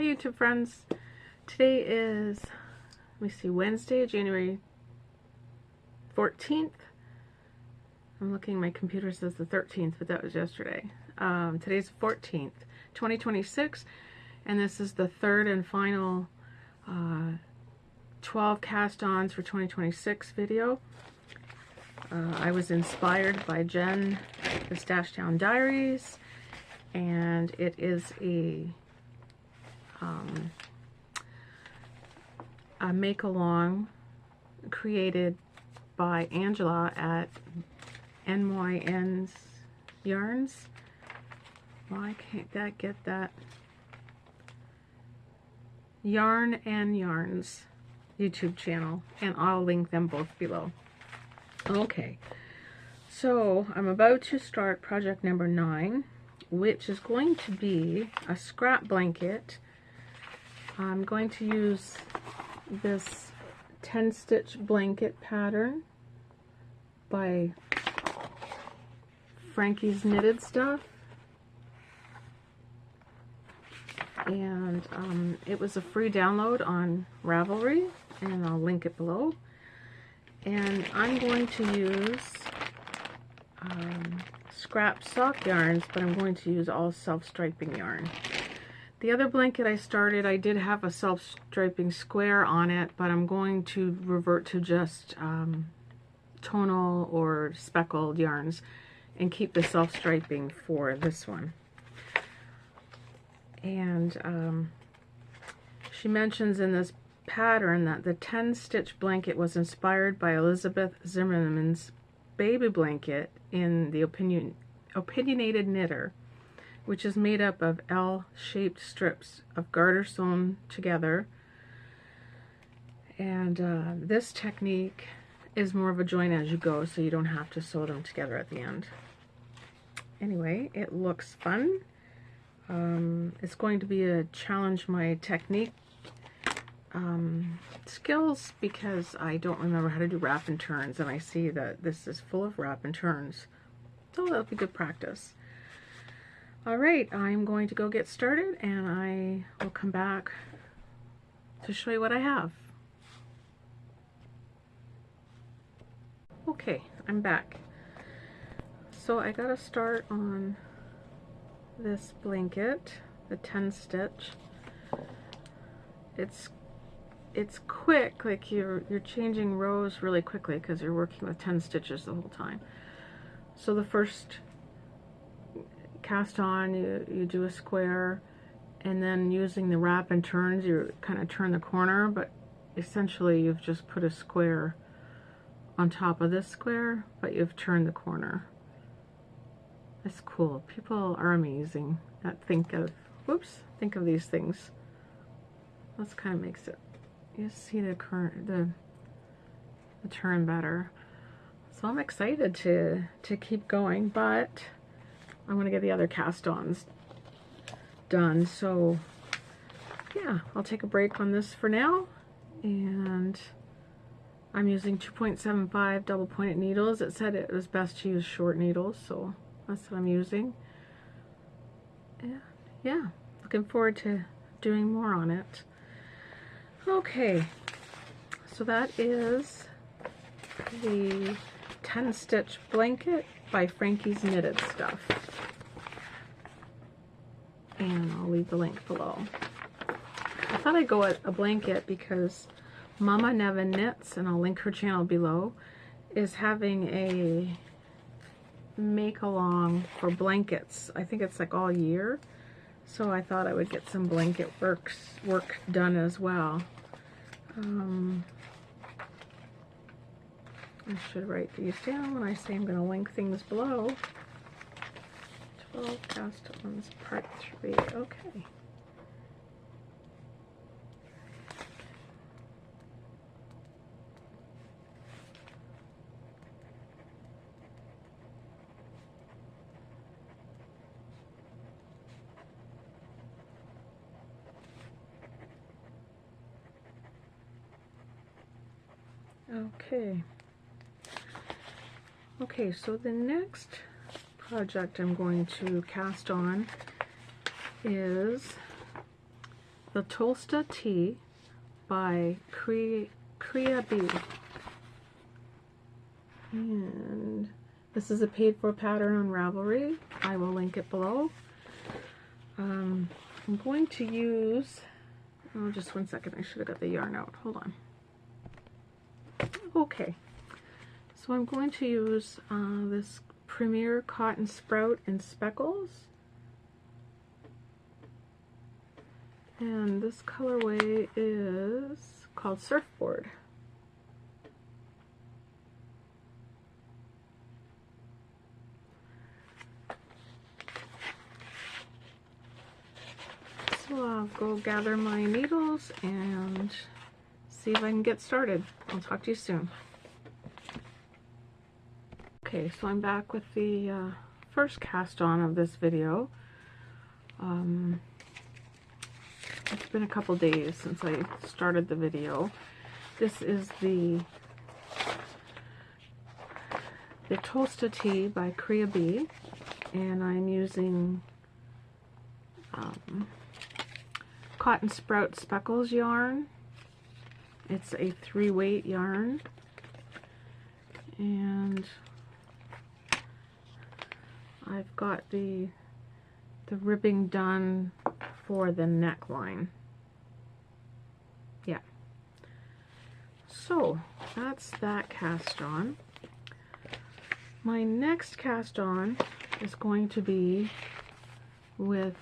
Hi YouTube friends. Today is, let me see, Wednesday, January 14th. I'm looking, my computer says the 13th, but that was yesterday. Today's the 14th, 2026, and this is the third and final 12 cast-ons for 2026 video. I was inspired by Jen, the Stash Down Diaries, and it is a make-along created by Angela at NYN's Yarns. Why can't that get that? Yarn and Yarns YouTube channel, and I'll link them both below. Okay, so I'm about to start project number 9, which is going to be a scrap blanket. I'm going to use this 10-stitch blanket pattern by Frankie's Knitted Stuff, and it was a free download on Ravelry, and I'll link it below. And I'm going to use scrap sock yarns, but I'm going to use all self-striping yarn. The other blanket I started, I did have a self-striping square on it, but I'm going to revert to just tonal or speckled yarns and keep the self-striping for this one. And she mentions in this pattern that the 10-stitch blanket was inspired by Elizabeth Zimmerman's baby blanket in the Opinionated Knitter, which is made up of L-shaped strips of garter sewn together. And this technique is more of a join as you go, so you don't have to sew them together at the end. Anyway, it looks fun. It's going to be a challenge my technique skills, because I don't remember how to do wrap and turns, and I see that this is full of wrap and turns, so that'll be good practice. Alright, I'm going to go get started, and I will come back to show you what I have. Okay, I'm back. So I got to start on this blanket, the 10-stitch. It's quick, like you're changing rows really quickly because you're working with 10 stitches the whole time. So the first cast on, you do a square, and then using the wrap and turns, you kind of turn the corner, but essentially you've just put a square on top of this square, but you've turned the corner. That's cool. People are amazing that think of these things. That's kind of makes it, you see the turn better. So I'm excited to keep going, but I'm going to get the other cast-ons done. So yeah, I'll take a break on this for now, and I'm using 2.75 double pointed needles. It said it was best to use short needles, so that's what I'm using. And yeah, looking forward to doing more on it. Okay, so that is the 10-stitch blanket by Frankie's Knitted Stuff, and I'll leave the link below. I thought I'd go with a blanket because Mama Never Knits, and I'll link her channel below, is having a make-along for blankets. I think it's like all year, so I thought I would get some blanket work done as well. I should write these down when I say I'm going to link things below. 12 cast-ons, part 3. Okay. Okay, so the next project I'm going to cast on is the Tolsta Tee by CreaBea. And this is a paid for pattern on Ravelry. I will link it below. I'm going to use, oh, just one second, I should have got the yarn out. Hold on. Okay, so I'm going to use this Premier Cotton Sprout in Speckles. And this colorway is called Surfboard. So I'll go gather my needles and see if I can get started. I'll talk to you soon. Okay, so I'm back with the first cast on of this video. It's been a couple days since I started the video. This is the Tolsta Tee by CreaBea, and I'm using Cotton Sprout Speckles yarn. It's a 3-weight yarn, and I've got the ribbing done for the neckline. Yeah. So that's that cast on. My next cast on is going to be with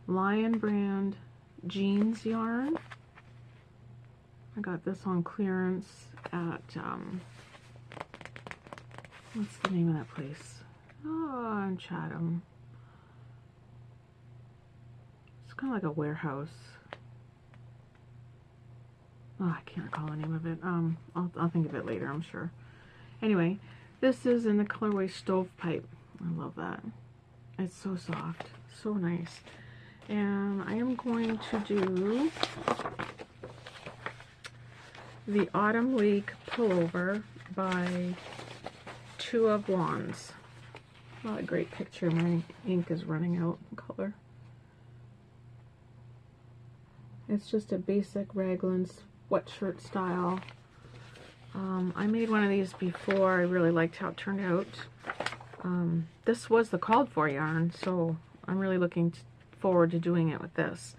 Lion Brand jeans yarn. I got this on clearance at what's the name of that place? Oh, in Chatham. It's kind of like a warehouse. Oh, I can't recall the name of it. I'll think of it later, I'm sure. Anyway, this is in the colorway Stovepipe. I love that. It's so soft, so nice. And I am going to do the Autumn League Pullover by Two of Wands. What a great picture. My ink is running out in color. It's just a basic raglan sweatshirt style. I made one of these before. I really liked how it turned out. This was the called for yarn, so I'm really looking forward to doing it with this.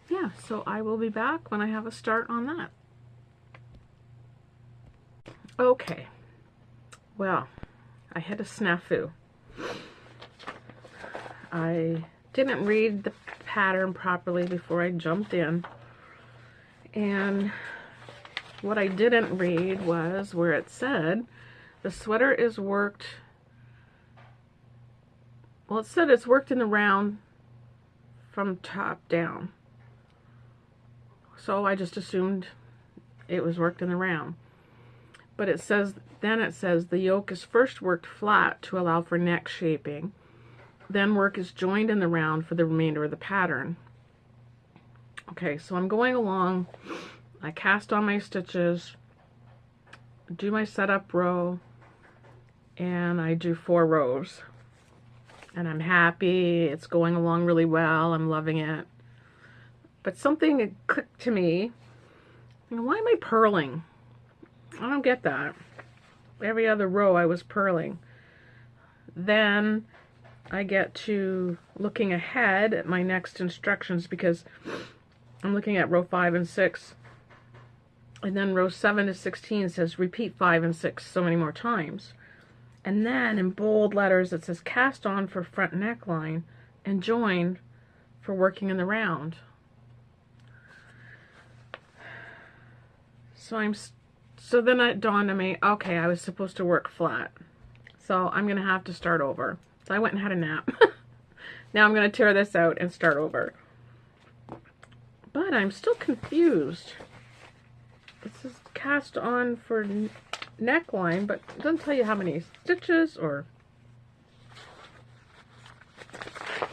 Yeah, so I will be back when I have a start on that. Okay, well, I had a snafu. I didn't read the pattern properly before I jumped in, and what I didn't read was where it said the sweater is worked, well, it said it's worked in the round from top down, so I just assumed it was worked in the round. But it says, then it says the yoke is first worked flat to allow for neck shaping, then work is joined in the round for the remainder of the pattern. Okay, so I'm going along, I cast on my stitches, do my setup row, and I do 4 rows. And I'm happy, it's going along really well, I'm loving it. But something clicked to me, you know, why am I purling? I don't get that. Every other row I was purling. Then I get to looking ahead at my next instructions, because I'm looking at row 5 and 6. And then row 7 to 16 says repeat 5 and 6 so many more times. And then in bold letters it says cast on for front neckline and join for working in the round. So then it dawned on me, okay, I was supposed to work flat. So I'm going to have to start over. So I went and had a nap. Now I'm going to tear this out and start over. But I'm still confused. It says cast on for neckline, but it doesn't tell you how many stitches, or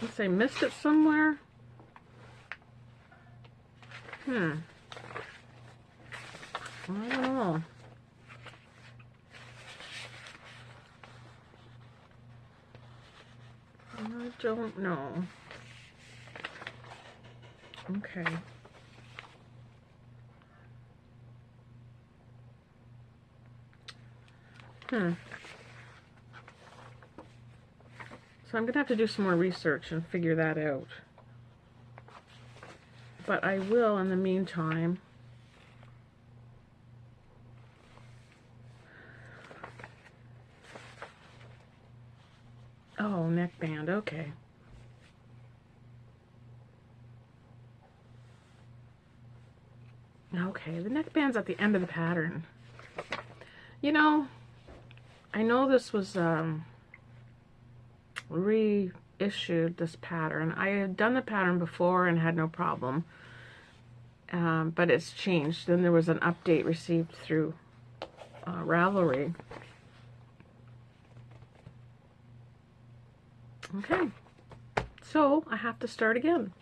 unless I missed it somewhere. I don't know. I don't know. Okay. So I'm gonna have to do some more research and figure that out. But I will in the meantime. Oh, neckband, okay. Okay, the neckband's at the end of the pattern. You know, I know this was reissued, this pattern. I had done the pattern before and had no problem, but it's changed. Then there was an update received through Ravelry. Okay, so I have to start again.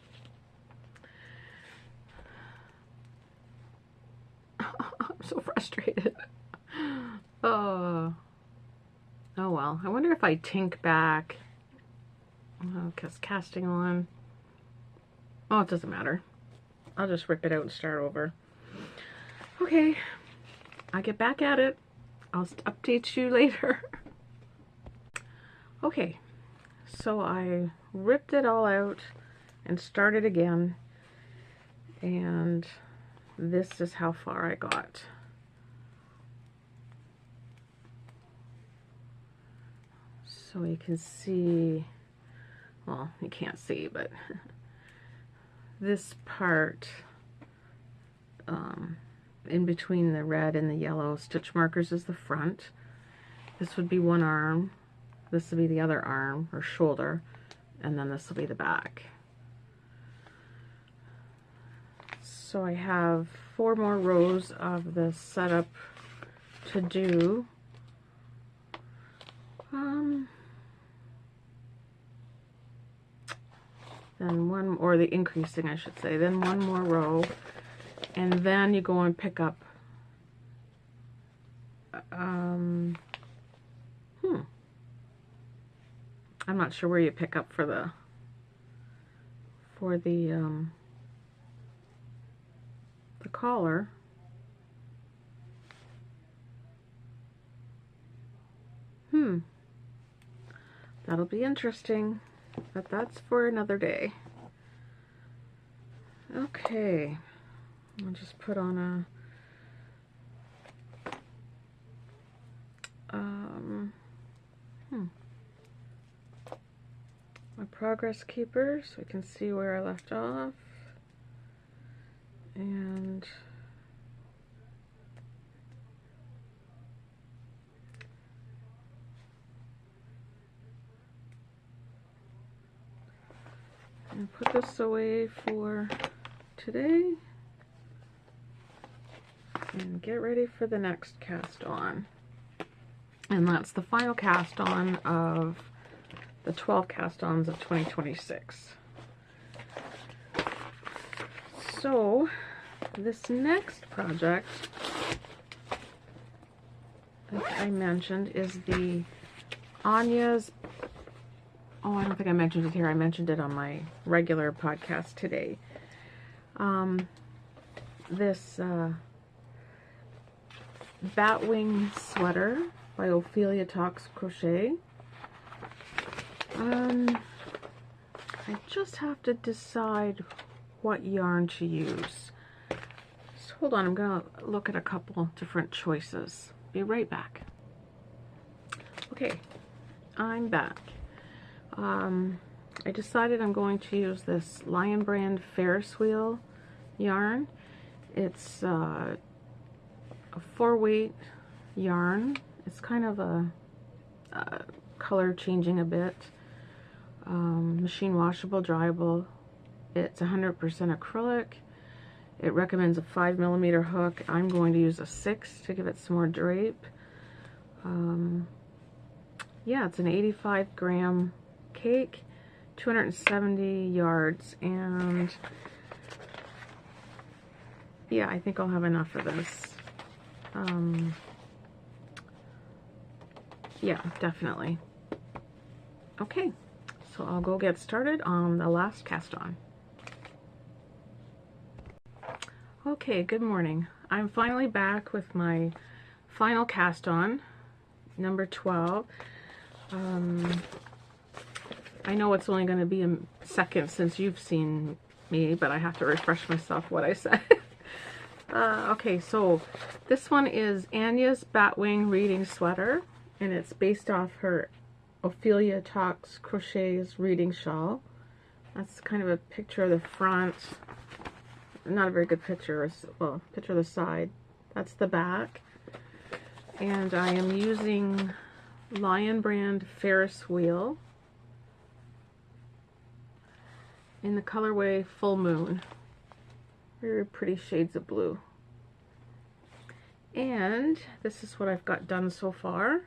I'm so frustrated. Oh well, I wonder if I tink back. Oh, because casting on. Oh, it doesn't matter. I'll just rip it out and start over. Okay, I get back at it. I'll update you later. Okay, so I ripped it all out and started again, and this is how far I got. So you can see, well, you can't see, but this part in between the red and the yellow stitch markers is the front. This would be one arm, this would be the other arm or shoulder, and then this will be the back. So I have 4 more rows of the setup to do. Then one, or the increasing I should say, then one more row, and then you go and pick up I'm not sure where you pick up for the collar. That'll be interesting, but that's for another day. Okay, I'll just put on a my progress keeper so we can see where I left off, and put this away for today and get ready for the next cast on. And that's the final cast on of the 12 cast ons of 2026. So this next project that I mentioned is the Anja's. Oh, I don't think I mentioned it here. I mentioned it on my regular podcast today. This Batwing sweater by Ophelia Crochet. I just have to decide what yarn to use. So hold on, I'm gonna look at a couple different choices. Be right back. Okay, I'm back. I decided I'm going to use this Lion Brand Ferris wheel yarn. It's a 4-weight yarn. It's kind of a color changing a bit. Machine washable, dryable. It's 100% acrylic. It recommends a 5mm hook. I'm going to use a 6 to give it some more drape. Yeah, it's an 85-gram cake, 270 yards, and yeah, I think I'll have enough of this. Yeah, definitely. Okay, So I'll go get started on the last cast on. Okay, good morning. I'm finally back with my final cast on, number 12. I know it's only going to be a second since you've seen me, but I have to refresh myself what I said. Okay, so this one is Anja's Batwing reading sweater, and it's based off her Ophelia Talks Crochet's reading shawl. That's kind of a picture of the front. Not a very good picture. Well, picture of the side. That's the back. And I am using Lion brand Ferris wheel in the colorway Full Moon. Very pretty shades of blue. And this is what I've got done so far.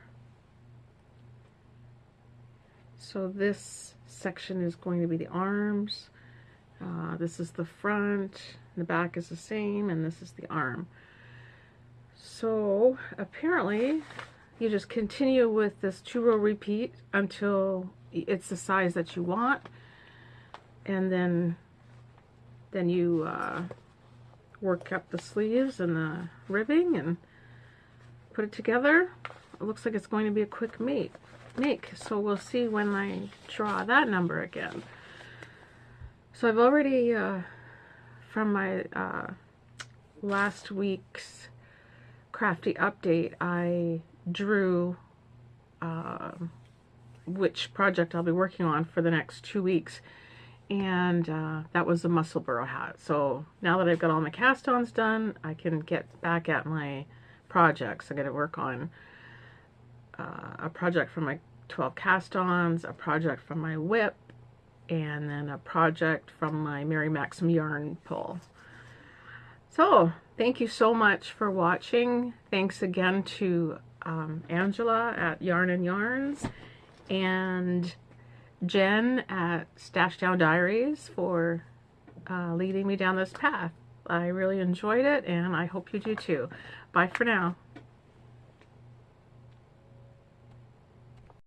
So this section is going to be the arms. This is the front. The back is the same, and this is the arm. So apparently you just continue with this 2-row repeat until it's the size that you want, and then you work up the sleeves and the ribbing and put it together. It looks like it's going to be a quick make, so we'll see when I draw that number again. So I've already from my last week's crafty update, I drew which project I'll be working on for the next 2 weeks, and that was the muscle burrow hat. So now that I've got all my cast-ons done, I can get back at my projects. I'm going to work on a project for my 12 cast-ons, a project from my whip, and then a project from my Mary Maxim yarn pull. So thank you so much for watching. Thanks again to Angela at Yarn and Yarns and Jen at Stash Down Diaries for leading me down this path. I really enjoyed it, and I hope you do too. Bye for now.